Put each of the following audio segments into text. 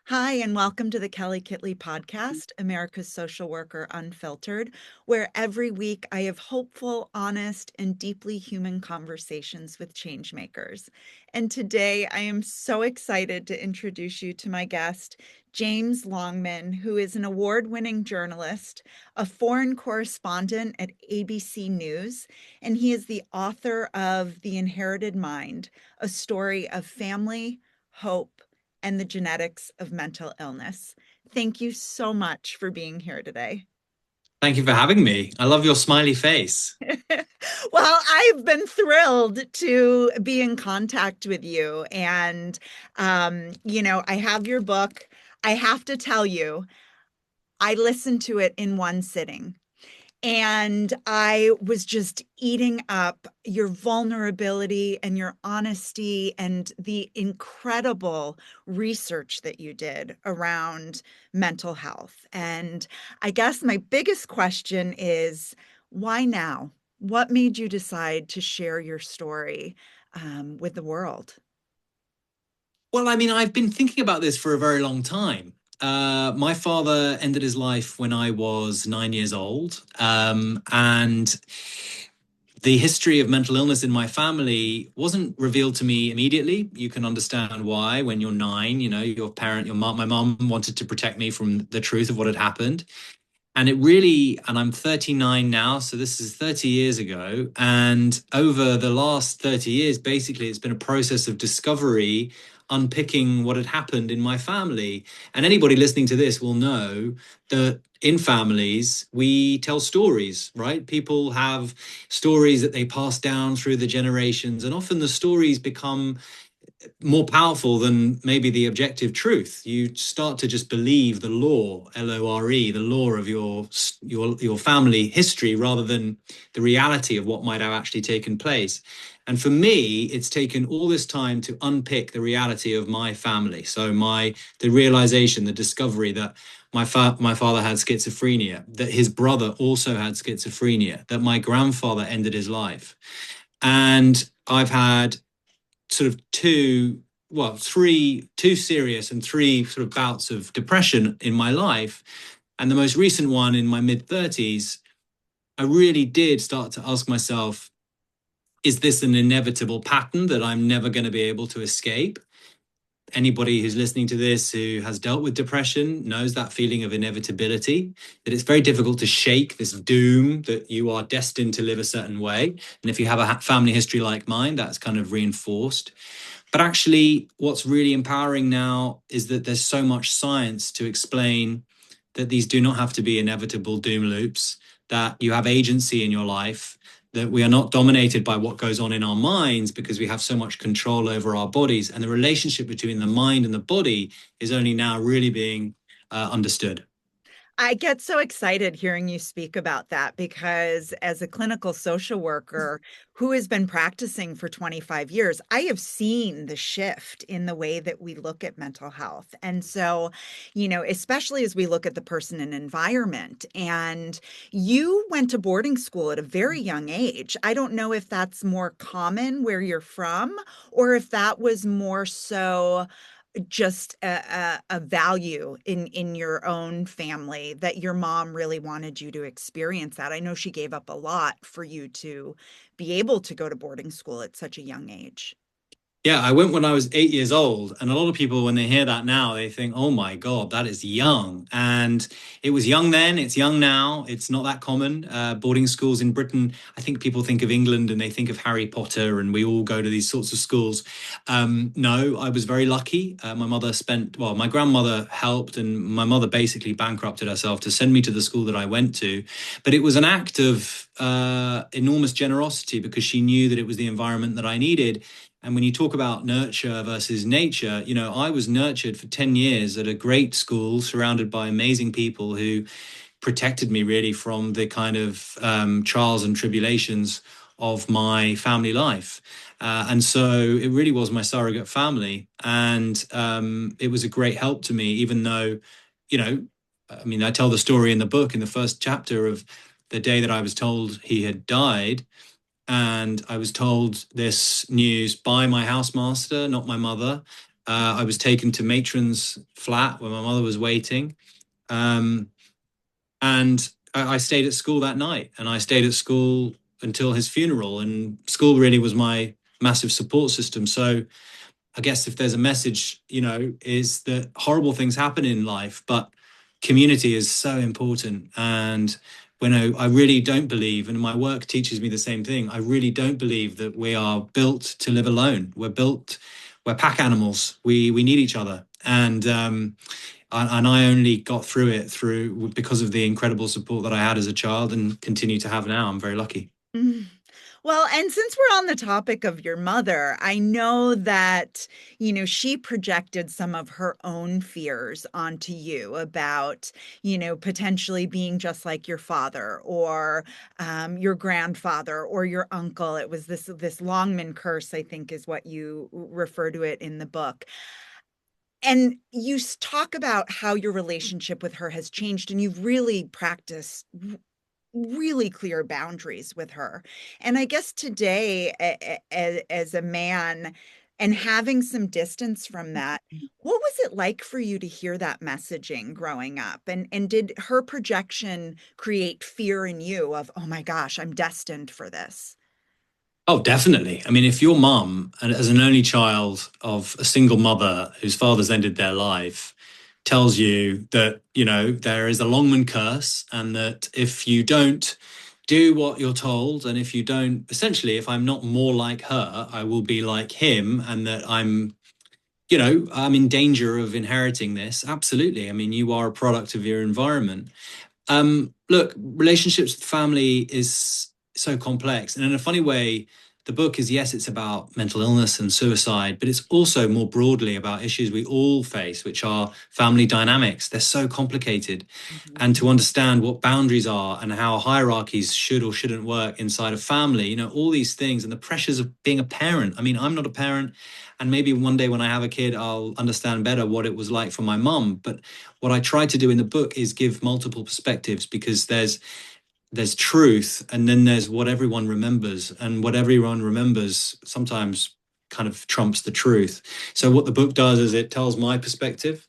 Hi, and welcome to the Kelly Kitley podcast, America's Social Worker Unfiltered, where every week I have hopeful, honest, and deeply human conversations with changemakers. And today I am so excited to introduce you to my guest, James Longman, who is an award-winning journalist, a foreign correspondent at ABC News, and he is the author of The Inherited Mind, a story of family, hope, and the genetics of mental illness. Thank you so much for being here today. Thank you for having me. I love your smiley face. Well, I've been thrilled to be in contact with you. And, I have your book. I have to tell you, I listened to it in one sitting. And I was just eating up your vulnerability and your honesty and the incredible research that you did around mental health. And I guess my biggest question is, why now? What made you decide to share your story with the world? Well, I've been thinking about this for a very long time. My father ended his life when I was 9 years old. And the history of mental illness in my family wasn't revealed to me immediately. You can understand why when you're nine, your parent, your mom, my mom wanted to protect me from the truth of what had happened. And I'm 39 now, so this is 30 years ago. And over the last 30 years, basically, it's been a process of discovery, unpicking what had happened in my family. And anybody listening to this will know that in families, we tell stories, right? People have stories that they pass down through the generations, and often the stories become more powerful than maybe the objective truth. You start to just believe the law, LORE, the law of your family history, rather than the reality of what might have actually taken place. And for me, it's taken all this time to unpick the reality of my family. So the realization, the discovery that my father had schizophrenia, that his brother also had schizophrenia, that my grandfather ended his life. And I've had sort of two serious and three sort of bouts of depression in my life. And the most recent one in my mid 30s, I really did start to ask myself, is this an inevitable pattern that I'm never going to be able to escape? Anybody who's listening to this who has dealt with depression knows that feeling of inevitability, that it's very difficult to shake this doom that you are destined to live a certain way. And if you have a family history like mine, that's kind of reinforced. But actually, what's really empowering now is that there's so much science to explain that these do not have to be inevitable doom loops, that you have agency in your life, that we are not dominated by what goes on in our minds because we have so much control over our bodies. And the relationship between the mind and the body is only now really being understood. I get so excited hearing you speak about that because, as a clinical social worker who has been practicing for 25 years, I have seen the shift in the way that we look at mental health. And so, especially as we look at the person and environment, and you went to boarding school at a very young age. I don't know if that's more common where you're from or if that was more so just a value in your own family that your mom really wanted you to experience that. I know she gave up a lot for you to be able to go to boarding school at such a young age. Yeah, I went when I was 8 years old. And a lot of people, when they hear that now, they think, oh my God, that is young. And it was young then, it's young now. It's not that common. Boarding schools in Britain, I think people think of England and they think of Harry Potter and we all go to these sorts of schools. No, I was very lucky. My grandmother helped, and my mother basically bankrupted herself to send me to the school that I went to. But it was an act of enormous generosity because she knew that it was the environment that I needed. And when you talk about nurture versus nature, I was nurtured for 10 years at a great school surrounded by amazing people who protected me really from the kind of trials and tribulations of my family life. And so it really was my surrogate family. And it was a great help to me, even though, I tell the story in the book in the first chapter of the day that I was told he had died. And I was told this news by my housemaster, not my mother. I was taken to matron's flat where my mother was waiting. Um, and I stayed at school that night, and I stayed at school until his funeral. And school really was my massive support system. So I guess if there's a message, is that horrible things happen in life, but community is so important. And when I really don't believe, and my work teaches me the same thing, I really don't believe that we are built to live alone. We're pack animals. We need each other. And I only got through it because of the incredible support that I had as a child and continue to have now. I'm very lucky. Mm. Well, and since we're on the topic of your mother, I know that, she projected some of her own fears onto you about, potentially being just like your father or your grandfather or your uncle. It was this Longman curse, I think, is what you refer to it in the book. And you talk about how your relationship with her has changed, and you've really practiced really clear boundaries with her. And I guess today, as a man and having some distance from that, what was it like for you to hear that messaging growing up? And did her projection create fear in you of, oh my gosh, I'm destined for this? Oh, definitely. I mean, if your mum, and as an only child of a single mother whose father's ended their life, tells you that, there is a Longman curse and that if you don't do what you're told, and if you don't, essentially, if I'm not more like her, I will be like him, and that I'm in danger of inheriting this. Absolutely. I mean, you are a product of your environment. Look, relationships with family is so complex. And in a funny way, the book is, yes, it's about mental illness and suicide, but it's also more broadly about issues we all face, which are family dynamics. They're so complicated. And Mhm. to understand what boundaries are and how hierarchies should or shouldn't work inside a family, all these things and the pressures of being a parent. I mean, I'm not a parent. And maybe one day when I have a kid, I'll understand better what it was like for my mum. But what I try to do in the book is give multiple perspectives, because there's truth, and then there's what everyone remembers, and what everyone remembers sometimes kind of trumps the truth. So what the book does is it tells my perspective.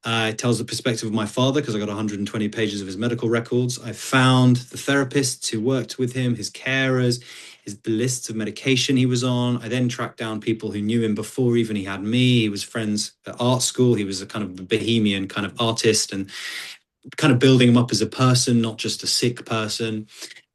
It tells the perspective of my father, because I got 120 pages of his medical records. I found the therapists who worked with him, his carers, the lists of medication he was on. I then tracked down people who knew him before even he had me. He was friends at art school. He was a kind of bohemian kind of artist, and kind of building him up as a person, not just a sick person.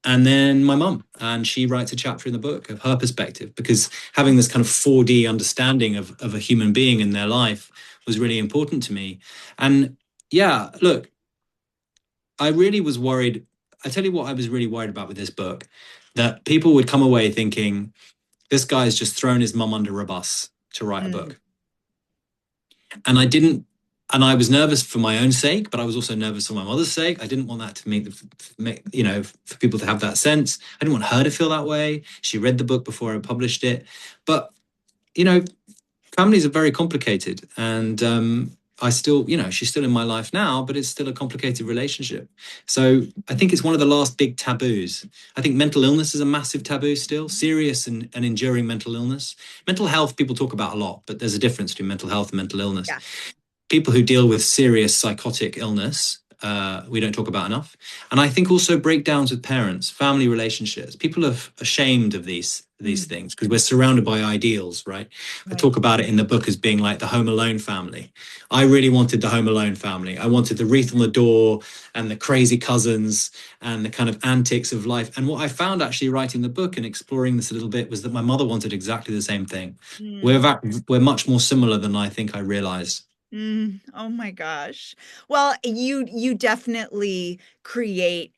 And then my mum, and she writes a chapter in the book of her perspective, because having this kind of 4D understanding of a human being in their life was really important to me. And yeah, look, I really was worried. I tell you what, I was really worried about with this book, that people would come away thinking this guy's just thrown his mum under a bus to write a Mm. book. And I didn't, and I was nervous for my own sake, but I was also nervous for my mother's sake. I didn't want that to for people to have that sense. I didn't want her to feel that way. She read the book before I published it. But you know families are very complicated, and I still, she's still in my life now, but it's still a complicated relationship. So I think it's one of the last big taboos. I think mental illness is a massive taboo still, serious and enduring mental illness. Mental health people talk about a lot, but there's a difference between mental health and mental illness. Yeah. People who deal with serious psychotic illness, we don't talk about enough. And I think also breakdowns with parents, family relationships. People are ashamed of these Mm. things because we're surrounded by ideals, right? I Right. talk about it in the book as being like the Home Alone family. I really wanted the Home Alone family. I wanted the wreath on the door and the crazy cousins and the kind of antics of life. And what I found actually writing the book and exploring this a little bit was that my mother wanted exactly the same thing. Mm. We're much more similar than I think I realized. Oh my gosh. Well, you definitely create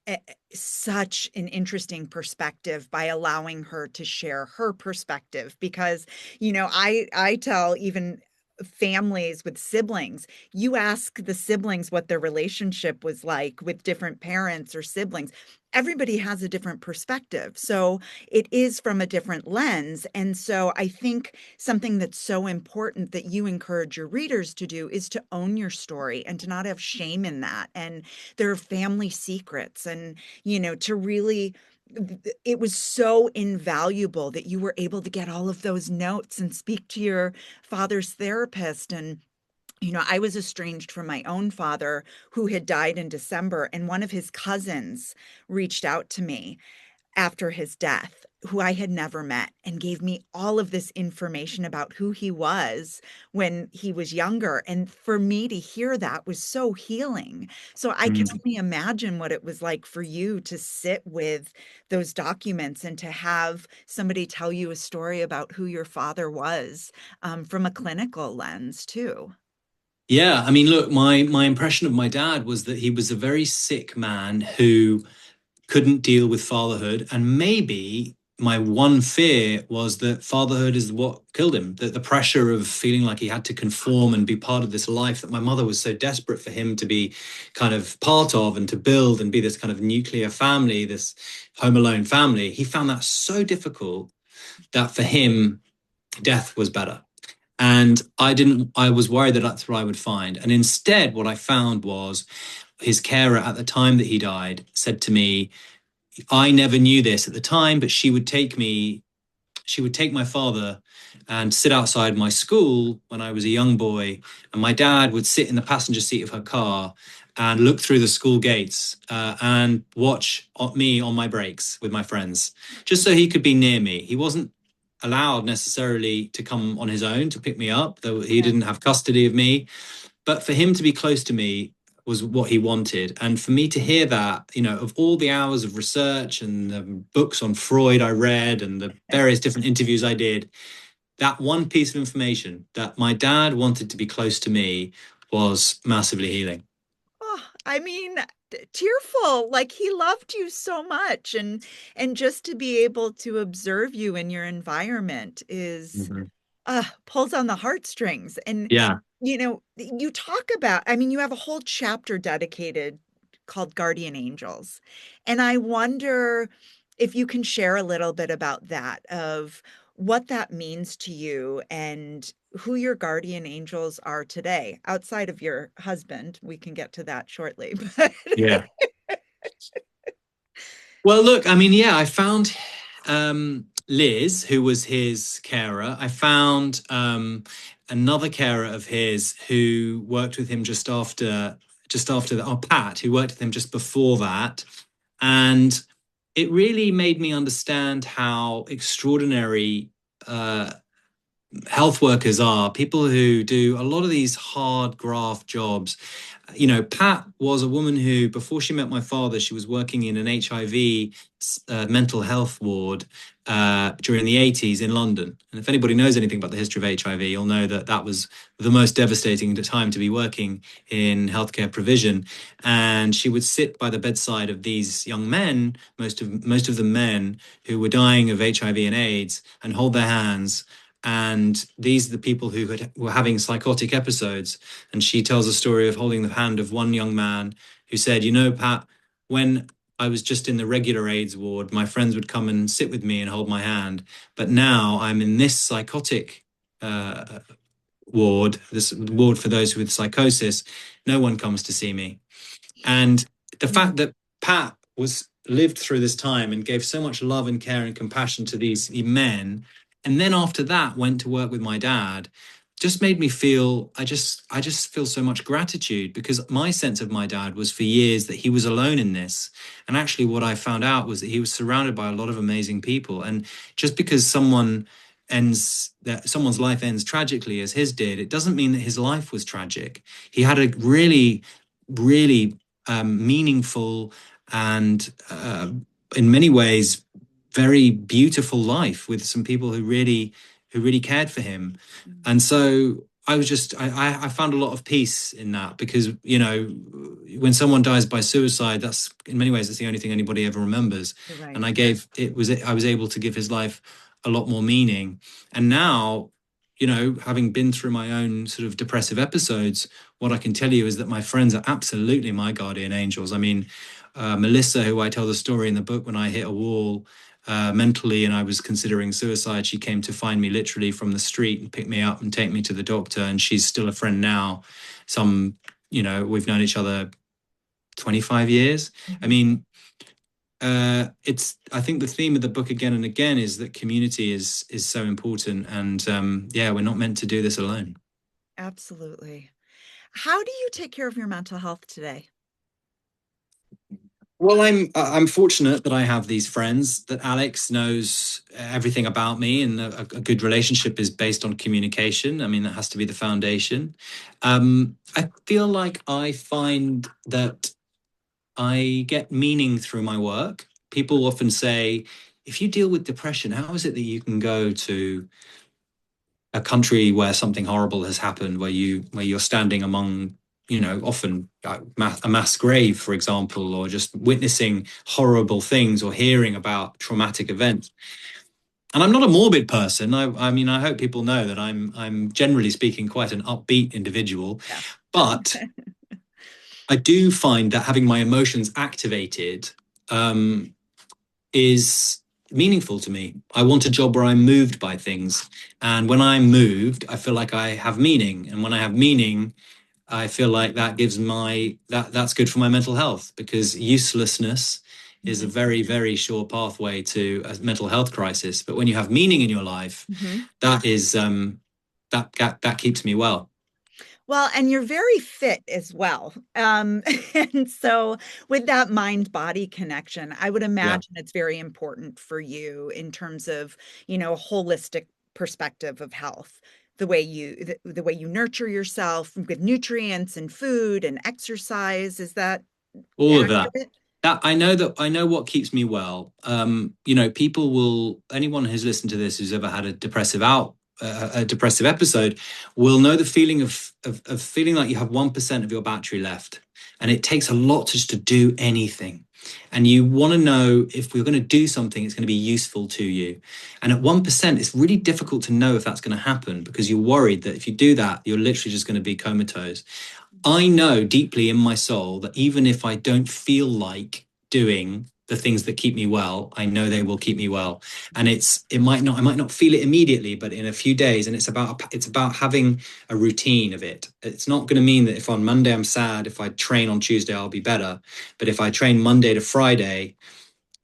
such an interesting perspective by allowing her to share her perspective because, I tell even families with siblings, you ask the siblings what their relationship was like with different parents or siblings. Everybody has a different perspective. So it is from a different lens. And so I think something that's so important that you encourage your readers to do is to own your story and to not have shame in that. And there are family secrets and, to really it was so invaluable that you were able to get all of those notes and speak to your father's therapist. And I was estranged from my own father, who had died in December, and one of his cousins reached out to me after his death, who I had never met, and gave me all of this information about who he was when he was younger. And for me to hear that was so healing. So I can Mm. only imagine what it was like for you to sit with those documents and to have somebody tell you a story about who your father was, from a clinical lens, too. Yeah, I mean, look, my impression of my dad was that he was a very sick man who couldn't deal with fatherhood, and maybe my one fear was that fatherhood is what killed him. That the pressure of feeling like he had to conform and be part of this life that my mother was so desperate for him to be kind of part of and to build and be this kind of nuclear family, this home alone family. He found that so difficult that for him, death was better. And I was worried that that's what I would find. And instead, what I found was his carer at the time that he died said to me, I never knew this at the time, but she would take my father and sit outside my school when I was a young boy. And my dad would sit in the passenger seat of her car and look through the school gates and watch me on my breaks with my friends, just so he could be near me. He wasn't allowed necessarily to come on his own to pick me up, though he Yeah. didn't have custody of me. But for him to be close to me was what he wanted. And for me to hear that, of all the hours of research and the books on Freud I read and the various different interviews I did, that one piece of information that my dad wanted to be close to me was massively healing. Oh, I mean, tearful, like he loved you so much, and just to be able to observe you in your environment is, Mhm. pulls on the heartstrings. And Yeah. you talk about, I mean, you have a whole chapter dedicated called Guardian Angels. And I wonder if you can share a little bit about that, of what that means to you and who your guardian angels are today, outside of your husband. We can get to that shortly. But Yeah. Well, look, I mean, yeah, I found Liz, who was his carer. I found another carer of his who worked with him just after that. Oh, Pat, who worked with him just before that. And it really made me understand how extraordinary uh, health workers are, people who do a lot of these hard graft jobs. Pat was a woman who, before she met my father, she was working in an HIV mental health ward during the 80s in London. And if anybody knows anything about the history of HIV, you'll know that that was the most devastating time to be working in healthcare provision. And she would sit by the bedside of these young men, most of the men who were dying of HIV and AIDS, and hold their hands. And these are the people who were having psychotic episodes. And she tells a story of holding the hand of one young man who said, Pat, when I was just in the regular AIDS ward, my friends would come and sit with me and hold my hand. But now I'm in this psychotic uh, ward, this ward for those with psychosis. No one comes to see me. And the Mm, fact that Pat was lived through this time and gave so much love and care and compassion to these men, and then after that went to work with my dad, just made me feel I just feel so much gratitude, because my sense of my dad was for years that he was alone in this. And actually what I found out was that he was surrounded by a lot of amazing people. And just because someone's life ends tragically as his did, it doesn't mean that his life was tragic. He had a really meaningful and in many ways very beautiful life with some people who really cared for him. mm. And so I was just I found a lot of peace in that, because when someone dies by suicide, that's in many ways it's the only thing anybody ever remembers. You're And right. I was able to give his life a lot more meaning. And now, having been through my own sort of depressive episodes, what I can tell you is that my friends are absolutely my guardian angels. I mean, Melissa, who I tell the story in the book, when I hit a wall mentally and I was considering suicide, she came to find me literally from the street and pick me up and take me to the doctor. And she's still a friend now. We've known each other 25 years. I Mhm. mean, it's I think the theme of the book again and again is that community is so important, and yeah, we're not meant to do this alone. Absolutely. How do you take care of your mental health today? Well, I'm fortunate that I have these friends, that Alex knows everything about me, and a good relationship is based on communication. I mean, that has to be the foundation. I feel like I find that I get meaning through my work. People often say, if you deal with depression, how is it that you can go to a country where something horrible has happened, where you're standing among, often a mass grave, for example, or just witnessing horrible things or hearing about traumatic events. And I'm not a morbid person. I mean, I hope people know that I'm generally speaking quite an upbeat individual, Yeah. but I do find that having my emotions activated um, is meaningful to me. I want a job where I'm moved by things. And when I'm moved, I feel like I have meaning. And when I have meaning, I feel like that gives that's good for my mental health, because uselessness is a Mhm. very, very sure pathway to a mental health crisis. But when you have meaning in your life, Mhm. that is that keeps me well. Well, and you're very fit as well. And so with that mind-body connection, I would Yeah. imagine it's very important for you in terms of, a holistic perspective of health. The way you nurture yourself with nutrients and food and exercise. Is that All of that. accurate? That I know what keeps me well. People will anyone who's listened to this who's ever had a depressive episode will know the feeling of feeling like you have 1% of your battery left, and it takes a lot just to do anything. And you want to know if we're going to do something, it's going to be useful to you. And at 1%, it's really difficult to know if that's going to happen, because you're worried that if you do that, you're literally just going to be comatose. I know deeply in my soul that even if I don't feel like doing the things that keep me well, I know they will keep me well. And I might not feel it immediately, but in a few days. And it's about having a routine of it. It's not going to mean that if on Monday I'm sad, if I train on Tuesday, I'll be better. But if I train Monday to Friday,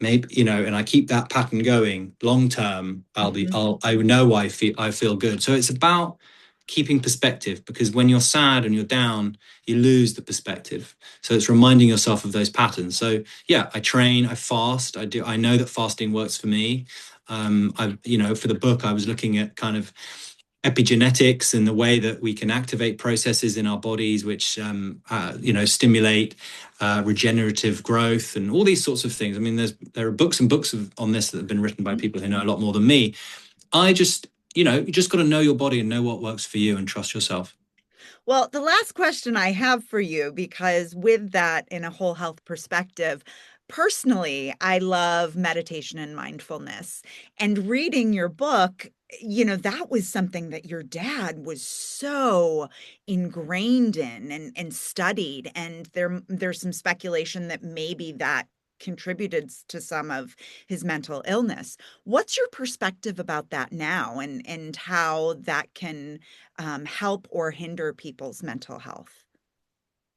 maybe, and I keep that pattern going long term, Mhm. I know I feel good. So it's about keeping perspective, because when you're sad and you're down, you lose the perspective. So it's reminding yourself of those patterns. So yeah, I train, I fast, I know that fasting works for me. For the book, I was looking at kind of epigenetics and the way that we can activate processes in our bodies which stimulate regenerative growth and all these sorts of things. I mean, there are books and books on this that have been written by people who know a lot more than me. You just got to know your body and know what works for you and trust yourself. Well, the last question I have for you, because with that in a whole health perspective, personally, I love meditation and mindfulness. And reading your book, that was something that your dad was so ingrained in and studied. And there's some speculation that maybe that contributed to some of his mental illness. What's your perspective about that now, and how that can help or hinder people's mental health?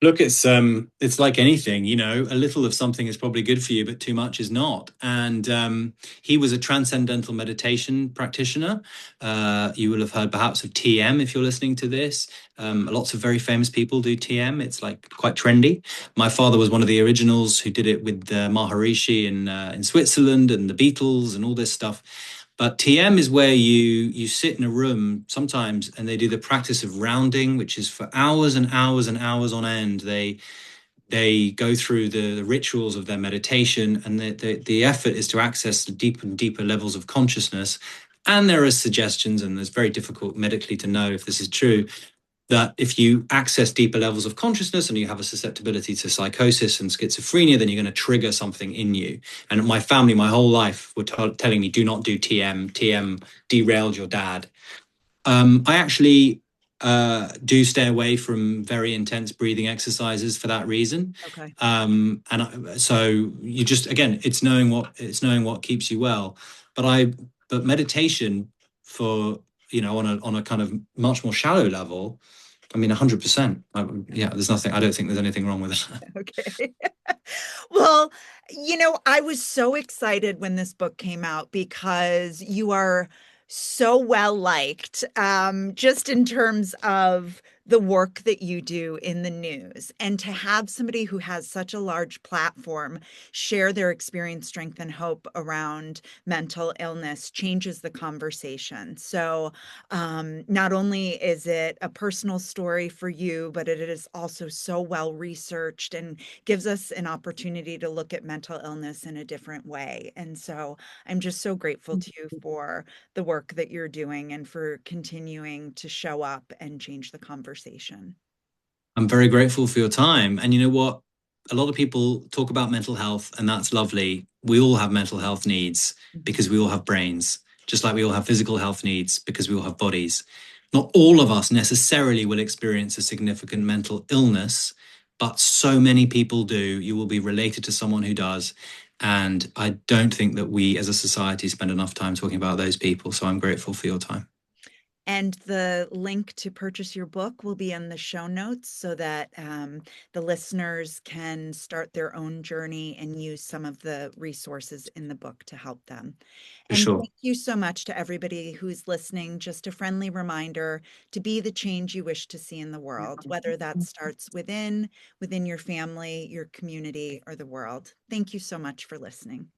Look, it's like anything, a little of something is probably good for you, but too much is not. And he was a transcendental meditation practitioner. You will have heard perhaps of TM if you're listening to this. Lots of very famous people do TM. It's like quite trendy. My father was one of the originals who did it with Maharishi in Switzerland, and the Beatles and all this stuff. But TM is where you sit in a room sometimes, and they do the practice of rounding, which is for hours and hours and hours on end. They go through the rituals of their meditation, and the effort is to access the deeper and deeper levels of consciousness. And there are suggestions, and it's very difficult medically to know if this is true, that if you access deeper levels of consciousness and you have a susceptibility to psychosis and schizophrenia, then you're going to trigger something in you. And my family, my whole life, were telling me, do not do TM. TM derailed your dad. I actually do stay away from very intense breathing exercises for that reason. Okay. So you just, again, it's knowing what keeps you well. But meditation, for on a kind of much more shallow level, I mean, 100%. Yeah, there's nothing, I don't think there's anything wrong with that. Okay. Well, I was so excited when this book came out because you are so well liked, just in terms of the work that you do in the news. And to have somebody who has such a large platform share their experience, strength, and hope around mental illness changes the conversation. So, not only is it a personal story for you, but it is also so well researched and gives us an opportunity to look at mental illness in a different way. And so I'm just so grateful to you for the work that you're doing and for continuing to show up and change the conversation. I'm very grateful for your time. And you know what? A lot of people talk about mental health, and that's lovely. We all have mental health needs Mhm. because we all have brains, just like we all have physical health needs because we all have bodies. Not all of us necessarily will experience a significant mental illness, but so many people do. You will be related to someone who does. And I don't think that we as a society spend enough time talking about those people. So I'm grateful for your time. And the link to purchase your book will be in the show notes so that the listeners can start their own journey and use some of the resources in the book to help them. For And sure. thank you so much to everybody who's listening. Just a friendly reminder to be the change you wish to see in the world, whether that starts within your family, your community, or the world. Thank you so much for listening.